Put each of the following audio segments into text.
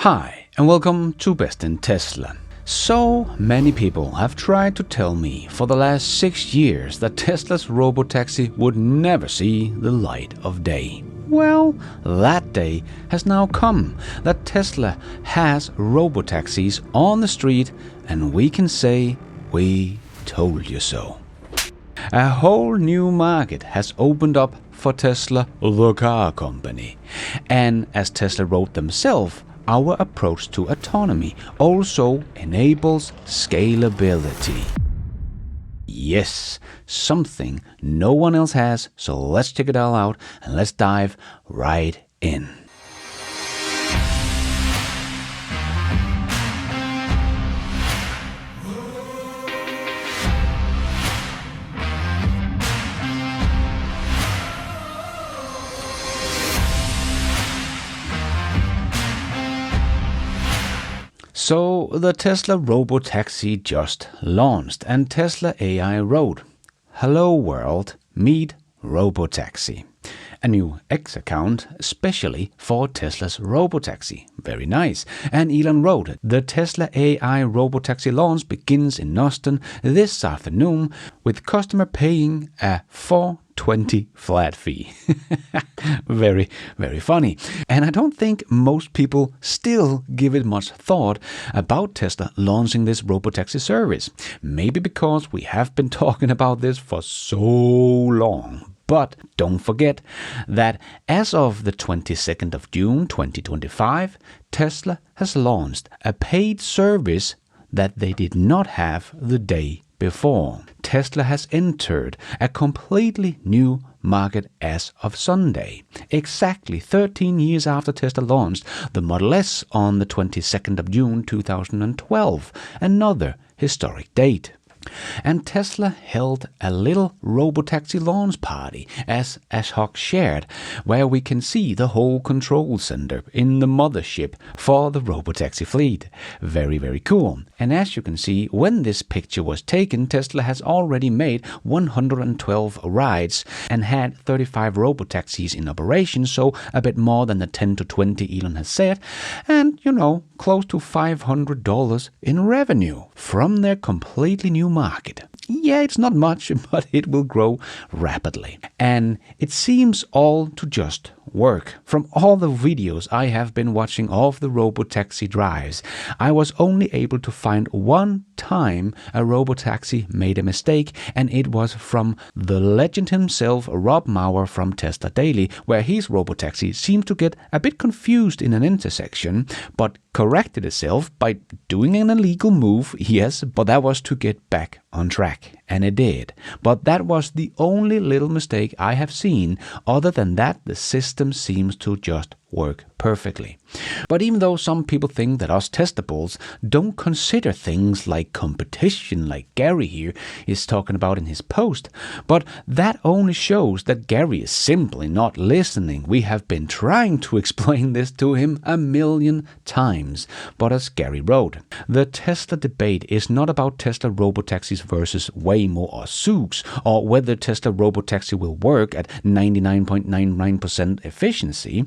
Hi, and welcome to Best in Tesla. So many people have tried to tell me for the last 6 years that Tesla's Robotaxi would never see the light of day. Well, that day has now come that Tesla has Robotaxis on the street, and we can say, we told you so. A whole new market has opened up for Tesla, the car company. And as Tesla wrote themselves, our approach to autonomy also enables scalability. Yes, something no one else has, so let's check it all out and let's dive right in. So the Tesla Robotaxi just launched, and Tesla AI wrote, "Hello world, meet Robotaxi." A new X account especially for Tesla's Robotaxi. Very nice. And Elon wrote, "The Tesla AI Robotaxi launch begins in Austin this afternoon with customer paying a $420 flat fee." Very, very funny. And I don't think most people still give it much thought about Tesla launching this Robotaxi service. Maybe because we have been talking about this for so long. But don't forget that as of the 22nd of June 2025, Tesla has launched a paid service that they did not have the day before. Tesla has entered a completely new market as of Sunday, exactly 13 years after Tesla launched the Model S on the 22nd of June 2012, another historic date. And Tesla held a little Robotaxi launch party, as Ashok shared, where we can see the whole control center in the mothership for the Robotaxi fleet. Very, very cool. And as you can see, when this picture was taken, Tesla has already made 112 rides and had 35 Robotaxis in operation, so a bit more than the 10 to 20 Elon has said, and, close to $500 in revenue from their completely new market. Yeah, it's not much, but it will grow rapidly. And it seems all to just work. From all the videos I have been watching of the Robotaxi drives, I was only able to find one time a Robotaxi made a mistake, and it was from the legend himself, Rob Mauer from Tesla Daily, where his Robotaxi seemed to get a bit confused in an intersection, but corrected itself by doing an illegal move, yes, but that was to get back on track, and it did. But that was the only little mistake I have seen. Other than that, the system seems to just work perfectly. But even though some people think that us testables don't consider things like competition, like Gary here is talking about in his post, but that only shows that Gary is simply not listening. We have been trying to explain this to him a million times. But as Gary wrote, the Tesla debate is not about Tesla Robotaxis versus Waymo or Zoox, or whether Tesla Robotaxi will work at 99.99% efficiency.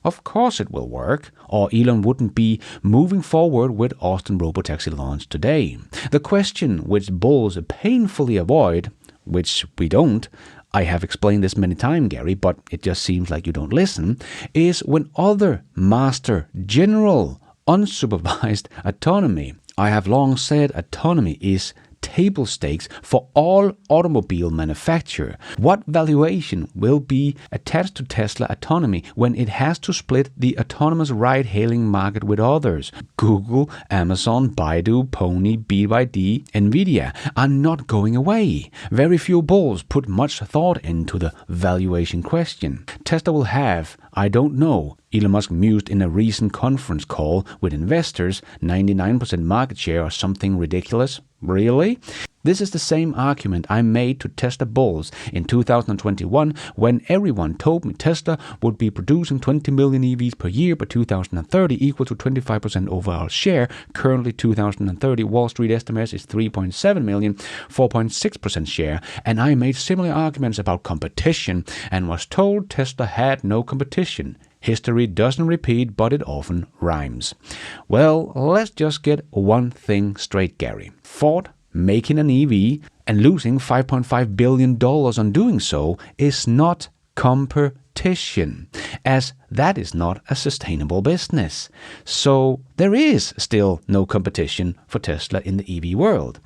Of course it will work, or Elon wouldn't be moving forward with Austin Robotaxi launch today. The question which bulls painfully avoid, which we don't, I have explained this many times, Gary, but it just seems like you don't listen, is when other master general unsupervised autonomy. I have long said autonomy is table stakes for all automobile manufacturer. What valuation will be attached to Tesla autonomy when it has to split the autonomous ride-hailing market with others? Google, Amazon, Baidu, Pony, BYD, Nvidia are not going away. Very few bulls put much thought into the valuation question. Tesla will have, I don't know, Elon Musk mused in a recent conference call with investors, 99% market share or something ridiculous. Really? This is the same argument I made to Tesla bulls in 2021 when everyone told me Tesla would be producing 20 million EVs per year by 2030, equal to 25% overall share. Currently 2030 Wall Street estimates is 3.7 million, 4.6% share. And I made similar arguments about competition and was told Tesla had no competition. History doesn't repeat, but it often rhymes. Well, let's just get one thing straight, Gary. Ford making an EV and losing $5.5 billion on doing so is not competition, as that is not a sustainable business. So there is still no competition for Tesla in the EV world.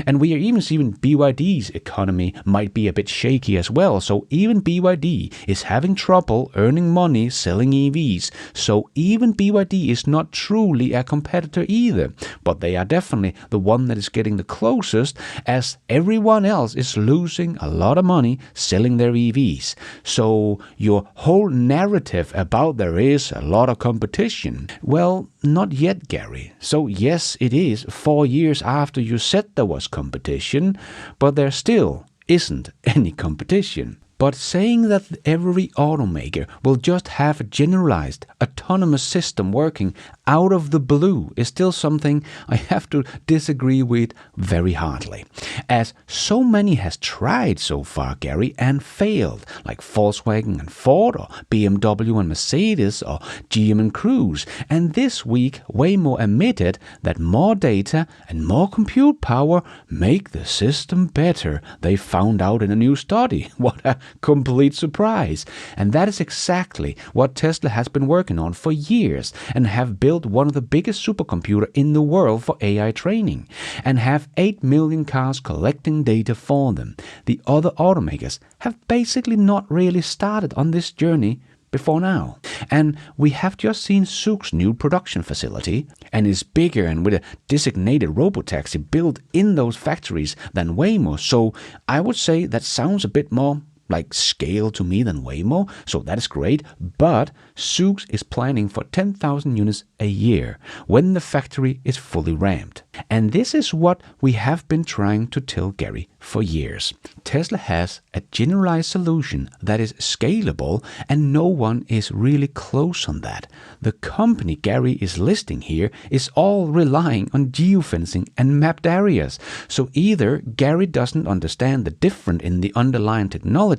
And we are even seeing BYD's economy might be a bit shaky as well. So even BYD is having trouble earning money selling EVs. So even BYD is not truly a competitor either. But they are definitely the one that is getting the closest, as everyone else is losing a lot of money selling their EVs. So your whole narrative about there is a lot of competition, well, not yet, Gary. So yes, it is 4 years after you said there was competition, but there still isn't any competition. But saying that every automaker will just have a generalized autonomous system working out of the blue is still something I have to disagree with very hardly, as so many has tried so far, Gary, and failed, like Volkswagen and Ford, or BMW and Mercedes, or GM and Cruise. And this week, Waymo admitted that more data and more compute power make the system better. They found out in a new study. What a complete surprise. And that is exactly what Tesla has been working on for years, and have built one of the biggest supercomputer in the world for AI training, and have 8 million cars collecting data for them. The other automakers have basically not really started on this journey before now. And we have just seen Zook's new production facility, and is bigger and with a designated robotaxi built in those factories than Waymo. So I would say that sounds a bit more like scale to me than Waymo, so that is great. But Zoox is planning for 10,000 units a year when the factory is fully ramped. And this is what we have been trying to tell Gary for years. Tesla has a generalized solution that is scalable, and no one is really close on that. The company Gary is listing here is all relying on geofencing and mapped areas. So either Gary doesn't understand the difference in the underlying technology,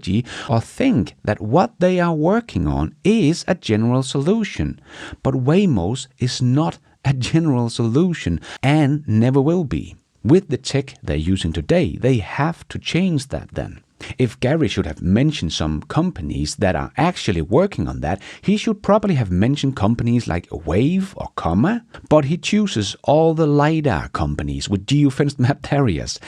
or think that what they are working on is a general solution. But Waymo's is not a general solution, and never will be. With the tech they're using today, they have to change that then. If Gary should have mentioned some companies that are actually working on that, he should probably have mentioned companies like Wave or Comma, but he chooses all the LiDAR companies with geofenced mapped areas.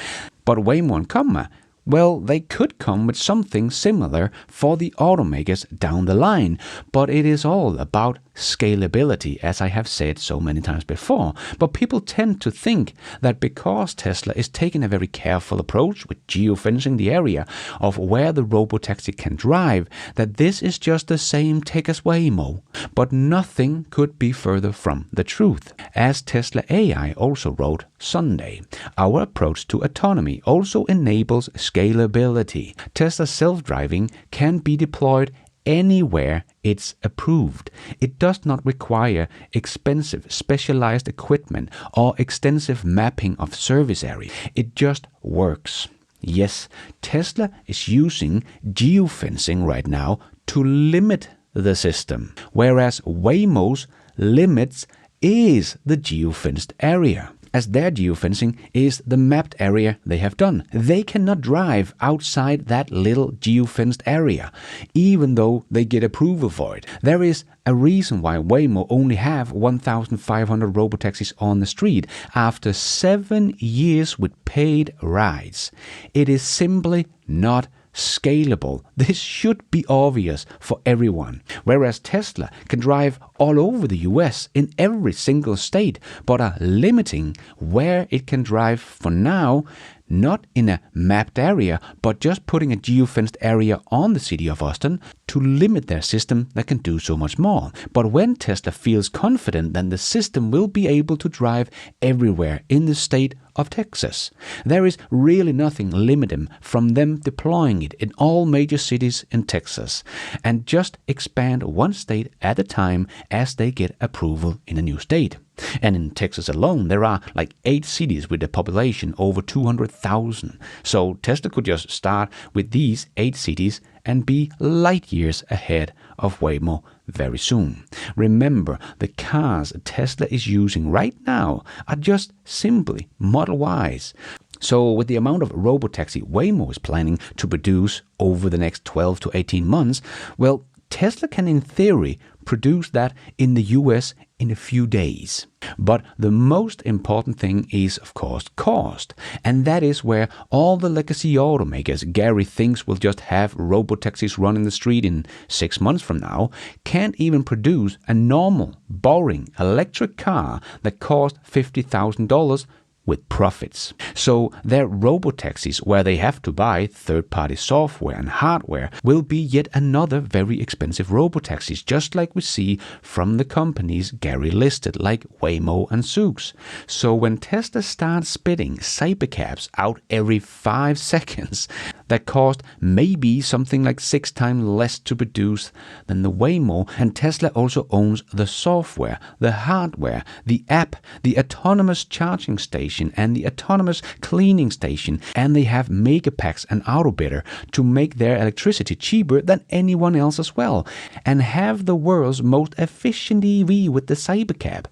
But Waymo and Comma, well, they could come with something similar for the automakers down the line, but it is all about scalability, as I have said so many times before. But people tend to think that because Tesla is taking a very careful approach with geofencing the area of where the robotaxi can drive, that this is just the same tech as Waymo. But nothing could be further from the truth. As Tesla AI also wrote Sunday, our approach to autonomy also enables scalability. Tesla self-driving can be deployed anywhere it's approved. It does not require expensive specialized equipment or extensive mapping of service area. It just works. Yes, Tesla is using geofencing right now to limit the system, whereas Waymo's limits is the geofenced area, as their geofencing is the mapped area they have done. They cannot drive outside that little geofenced area, even though they get approval for it. There is a reason why Waymo only have 1,500 robotaxis on the street after 7 years with paid rides. It is simply not scalable. This should be obvious for everyone. Whereas Tesla can drive all over the US in every single state, but are limiting where it can drive for now, not in a mapped area, but just putting a geofenced area on the city of Austin to limit their system that can do so much more. But when Tesla feels confident, then the system will be able to drive everywhere in the state of Texas. There is really nothing limiting from them deploying it in all major cities in Texas, and just expand one state at a time as they get approval in a new state. And in Texas alone, there are like 8 cities with a population over 200,000. So Tesla could just start with these 8 cities and be light years ahead of Waymo very soon. Remember, the cars Tesla is using right now are just simply Model Ys. So with the amount of robotaxi Waymo is planning to produce over the next 12 to 18 months, well, Tesla can in theory produce that in the US in a few days. But the most important thing is, of course, cost. And that is where all the legacy automakers Gary thinks will just have robotaxis run in the street in 6 months from now can't even produce a normal, boring electric car that costs $50,000 with profits. So their robotaxis, where they have to buy third-party software and hardware, will be yet another very expensive robotaxis, just like we see from the companies Gary listed, like Waymo and Zoox. So when Tesla starts spitting cybercabs out every 5 seconds, that cost maybe something like 6 times less to produce than the Waymo, and Tesla also owns the software, the hardware, the app, the autonomous charging station, and the autonomous cleaning station, and they have Megapacks and Autobidder to make their electricity cheaper than anyone else as well, and have the world's most efficient EV with the Cybercab.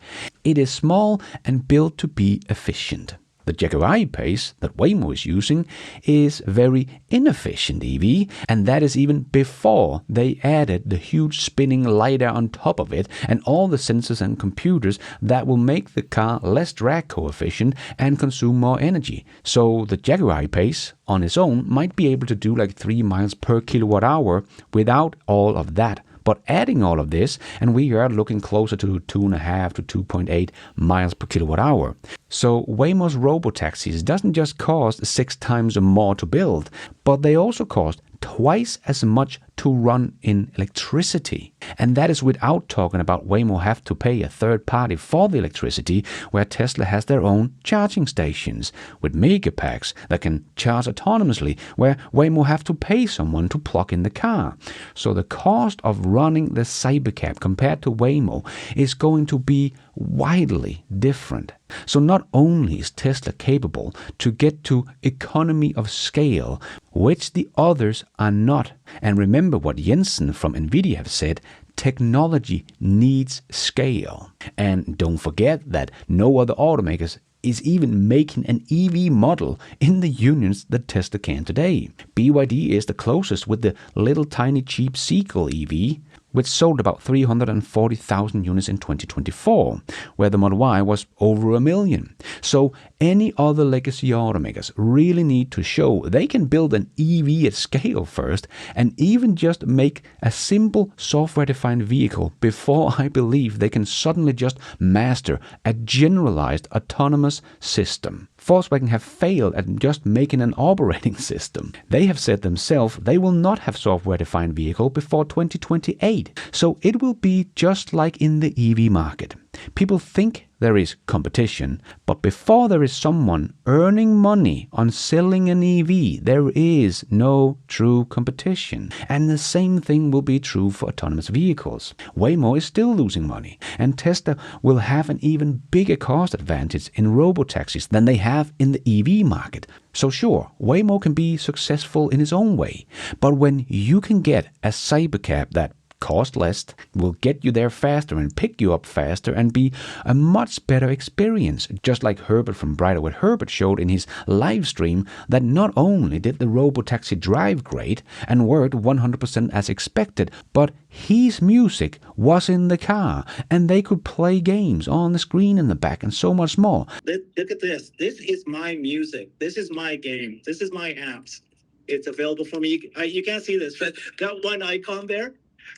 It is small and built to be efficient. The Jaguar I-Pace that Waymo is using is very inefficient EV, and that is even before they added the huge spinning LiDAR on top of it and all the sensors and computers that will make the car less drag coefficient and consume more energy. So the Jaguar I-Pace on its own might be able to do like 3 miles per kilowatt hour without all of that. But adding all of this, and we are looking closer to 2.5 to 2.8 miles per kilowatt hour. So Waymo's robotaxis doesn't just cost 6 times more to build, but they also cost twice as much to run in electricity. And that is without talking about Waymo have to pay a third party for the electricity, where Tesla has their own charging stations with Megapacks that can charge autonomously, where Waymo have to pay someone to plug in the car. So the cost of running the Cybercab compared to Waymo is going to be widely different. So not only is Tesla capable to get to economy of scale, which the others are not. And remember what Jensen from NVIDIA have said, technology needs scale. And don't forget that no other automakers is even making an EV model in the unions that Tesla can today. BYD is the closest with the little tiny cheap Sequel EV, which sold about 340,000 units in 2024, where the Model Y was over 1 million. So any other legacy automakers really need to show they can build an EV at scale first, and even just make a simple software-defined vehicle before I believe they can suddenly just master a generalized autonomous system. Volkswagen have failed at just making an operating system. They have said themselves they will not have software-defined vehicle before 2028. So it will be just like in the EV market. People think there is competition, but before there is someone earning money on selling an EV, there is no true competition. And the same thing will be true for autonomous vehicles. Waymo is still losing money, and Tesla will have an even bigger cost advantage in robotaxis than they have in the EV market. So sure, Waymo can be successful in its own way, but when you can get a Cybercab that cost less, will get you there faster and pick you up faster and be a much better experience, just like Herbert from Brighter with Herbert showed in his live stream, that not only did the robotaxi drive great and worked 100% as expected, but his music was in the car and they could play games on the screen in the back and so much more. Look at this. This is my music. This is my game. This is my apps. It's available for me. You can't see this, but got one icon there.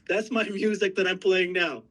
That's my music that I'm playing now.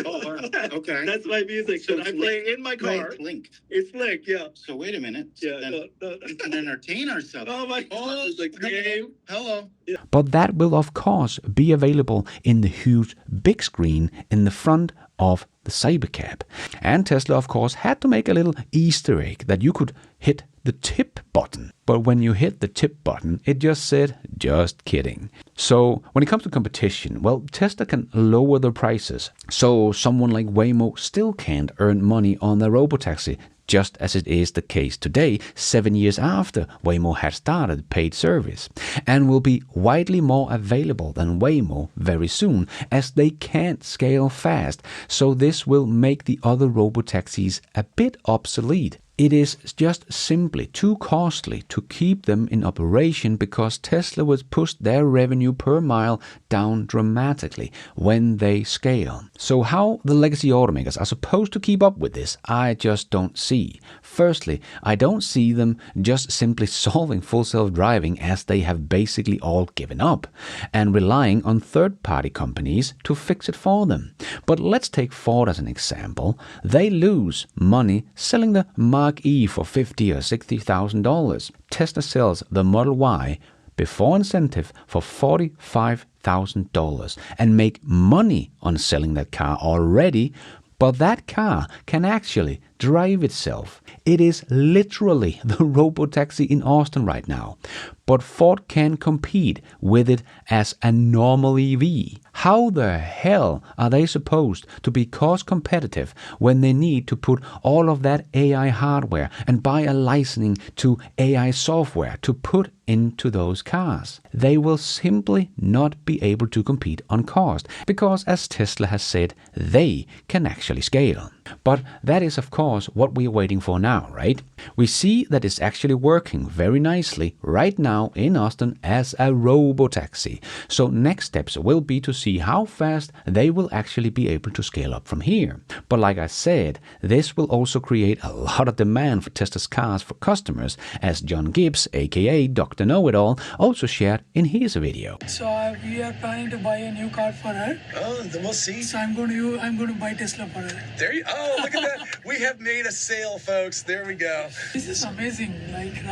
Oh, wow. Okay. That's my music So that I'm playing in my car. It's linked. It's linked, yeah. So wait a minute. Yeah, Then we can entertain ourselves. Oh my God, it's a game. Hello. Yeah. But that will of course be available in the huge big screen in the front of the Cybercab. And Tesla of course had to make a little Easter egg that you could hit the tip button. But when you hit the tip button, it just said, just kidding. So when it comes to competition, well, Tesla can lower the prices. So someone like Waymo still can't earn money on their robotaxi just as it is the case today, 7 years after Waymo had started paid service, and will be widely more available than Waymo very soon, as they can't scale fast, so this will make the other robotaxis a bit obsolete. It is just simply too costly to keep them in operation because Tesla would push their revenue per mile down dramatically when they scale. So how the legacy automakers are supposed to keep up with this, I just don't see. Firstly, I don't see them just simply solving full self-driving, as they have basically all given up, and relying on third-party companies to fix it for them. But let's take Ford as an example. They lose money selling the Mark E for $50,000 or $60,000. Tesla sells the Model Y before incentive for $45,000 and make money on selling that car already, but that car can actually drive itself. It is literally the Robotaxi in Austin right now, but Ford can compete with it as a normal EV. How the hell are they supposed to be cost competitive when they need to put all of that AI hardware and buy a licensing to AI software to put into those cars? They will simply not be able to compete on cost because, as Tesla has said, they can actually scale. But that is of course what we are waiting for now, right? We see that it's actually working very nicely right now in Austin as a robotaxi. So next steps will be to see how fast they will actually be able to scale up from here. But like I said, this will also create a lot of demand for Tesla's cars for customers, as John Gibbs, aka Dr. Know-It-All, also shared in his video. So we are planning to buy a new car for her. Oh, then we'll see. So I'm going to buy Tesla for her. There you. Oh, look at that. We have made a sale, folks. There we go. This is amazing. Like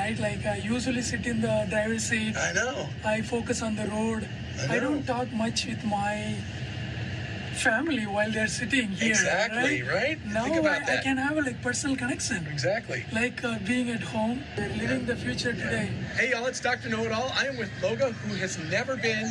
I usually sit in the driver's seat. I know. I focus on the road. I don't talk much with my family while they're sitting here. Exactly, right? Now Think about I that. can have a personal connection. Exactly. Like being at home. We're living the future today. Hey, y'all, it's Dr. Know-It-All. I am with Loga, who has never been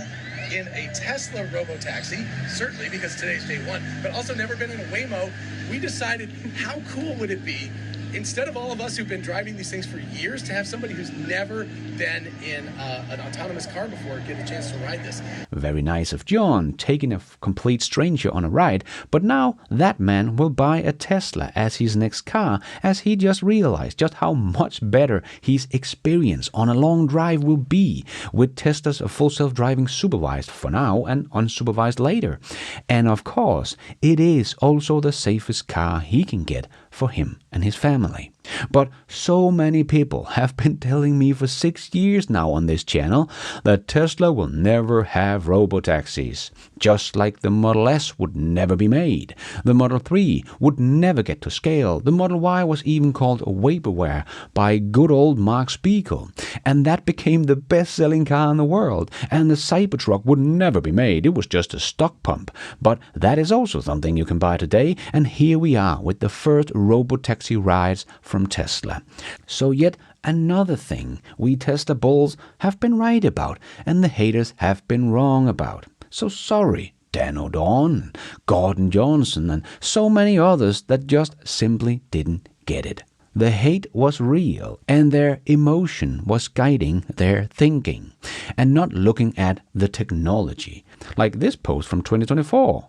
in a Tesla robotaxi, certainly because today's day one, but also never been in a Waymo. We decided, how cool would it be, instead of all of us who've been driving these things for years, to have somebody who's never been in an autonomous car before get a chance to ride this. Very nice of John, taking a complete stranger on a ride, but now that man will buy a Tesla as his next car, as he just realized just how much better his experience on a long drive will be with Tesla's full self-driving supervised for now and unsupervised later. And of course, it is also the safest car he can get for him and his family. But so many people have been telling me for 6 years now on this channel that Tesla will never have robotaxis. Just like the Model S would never be made. The Model 3 would never get to scale. The Model Y was even called vaporware by good old Mark Spiegel. And that became the best-selling car in the world. And the Cybertruck would never be made. It was just a stock pump. But that is also something you can buy today. And here we are with the first robotaxi rides from Tesla. So yet another thing we Tesla bulls have been right about and the haters have been wrong about. So sorry, Dan O'Dawn, Gordon Johnson, and so many others that just simply didn't get it. The hate was real, and their emotion was guiding their thinking, and not looking at the technology. Like this post from 2024.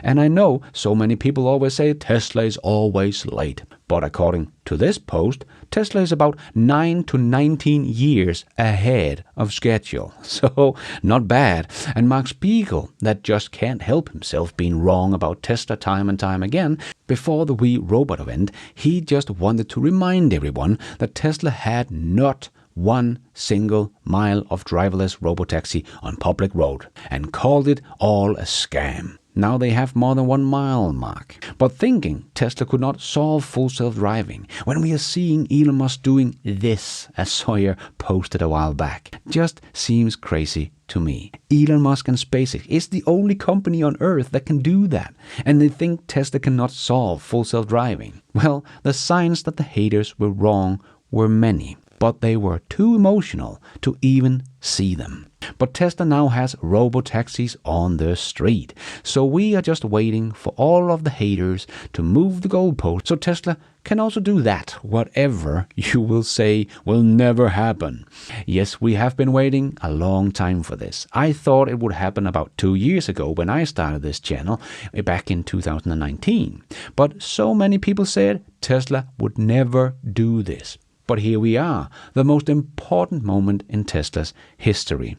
And I know so many people always say Tesla is always late. But according to this post, Tesla is about 9 to 19 years ahead of schedule. So, not bad. And Mark Spiegel, that just can't help himself being wrong about Tesla time and time again, before the We Robot event, he just wanted to remind everyone that Tesla had not 1 single mile of driverless robotaxi on public road and called it all a scam. Now they have more than 1 mile mark. But thinking Tesla could not solve full self-driving when we are seeing Elon Musk doing this, as Sawyer posted a while back, just seems crazy to me. Elon Musk and SpaceX is the only company on earth that can do that, and they think Tesla cannot solve full self-driving. Well, the signs that the haters were wrong were many. but they were too emotional to even see them. But Tesla now has robotaxis on the street, so we are just waiting for all of the haters to move the goalpost so Tesla can also do that, whatever you will say will never happen. Yes, we have been waiting a long time for this. I thought it would happen about 2 years ago when I started this channel back in 2019. But so many people said Tesla would never do this. But here we are, the most important moment in Tesla's history,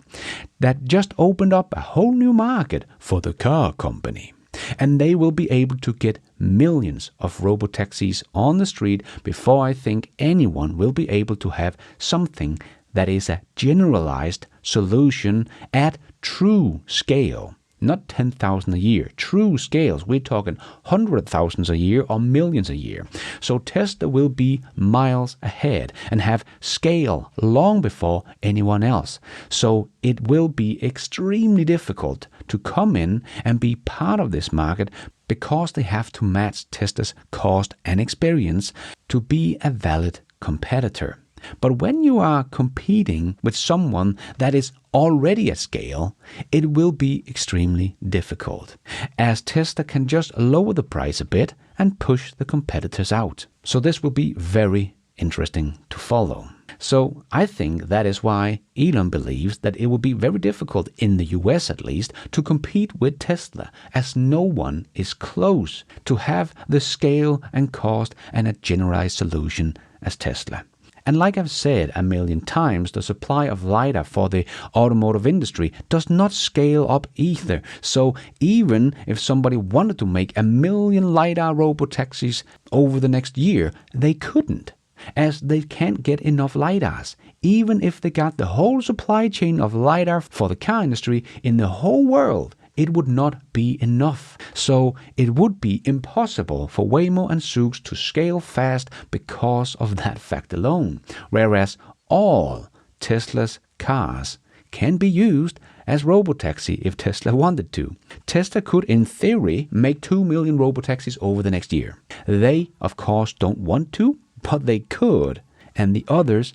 that just opened up a whole new market for the car company. And they will be able to get millions of robotaxis on the street before I think anyone will be able to have something that is a generalized solution at true scale. Not 10,000 a year, true scales. We're talking 100,000 a year or millions a year. So Tesla will be miles ahead and have scale long before anyone else. So it will be extremely difficult to come in and be part of this market because they have to match Tesla's cost and experience to be a valid competitor. But when you are competing with someone that is already at scale, it will be extremely difficult, as Tesla can just lower the price a bit and push the competitors out. So this will be very interesting to follow. So I think that is why Elon believes that it will be very difficult, in the US at least, to compete with Tesla, as no one is close to have the scale and cost and a generalized solution as Tesla. And like I've said a million times, the supply of LiDAR for the automotive industry does not scale up either. So even if somebody wanted to make 1 million LiDAR robotaxis over the next year, they couldn't, as they can't get enough LiDARs. Even if they got the whole supply chain of LiDAR for the car industry in the whole world, it would not be enough. So it would be impossible for Waymo and Zoox to scale fast because of that fact alone. Whereas all Tesla's cars can be used as robotaxi if Tesla wanted to. Tesla could, in theory, make 2 million robotaxis over the next year. They, of course, don't want to, but they could, and the others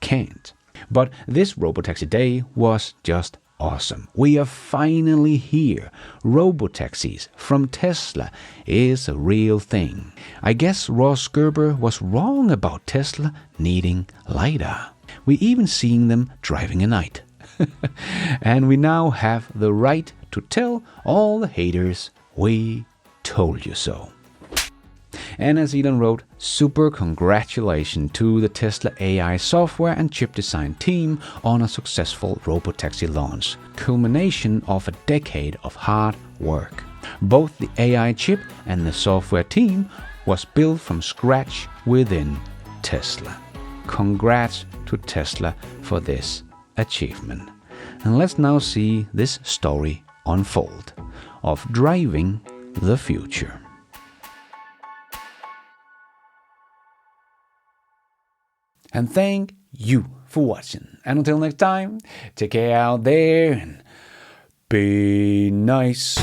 can't. But this Robotaxi Day was just awesome. We are finally here. Robotaxis from Tesla is a real thing. I guess Ross Gerber was wrong about Tesla needing LiDAR. We even seeing them driving at night. And we now have the right to tell all the haters, we told you so. And as Elon wrote, super congratulations to the Tesla AI software and chip design team on a successful robotaxi launch, culmination of a decade of hard work. Both the AI chip and the software team was built from scratch within Tesla. Congrats to Tesla for this achievement. And let's now see this story unfold of driving the future. And thank you for watching. And until next time, take care out there and be nice.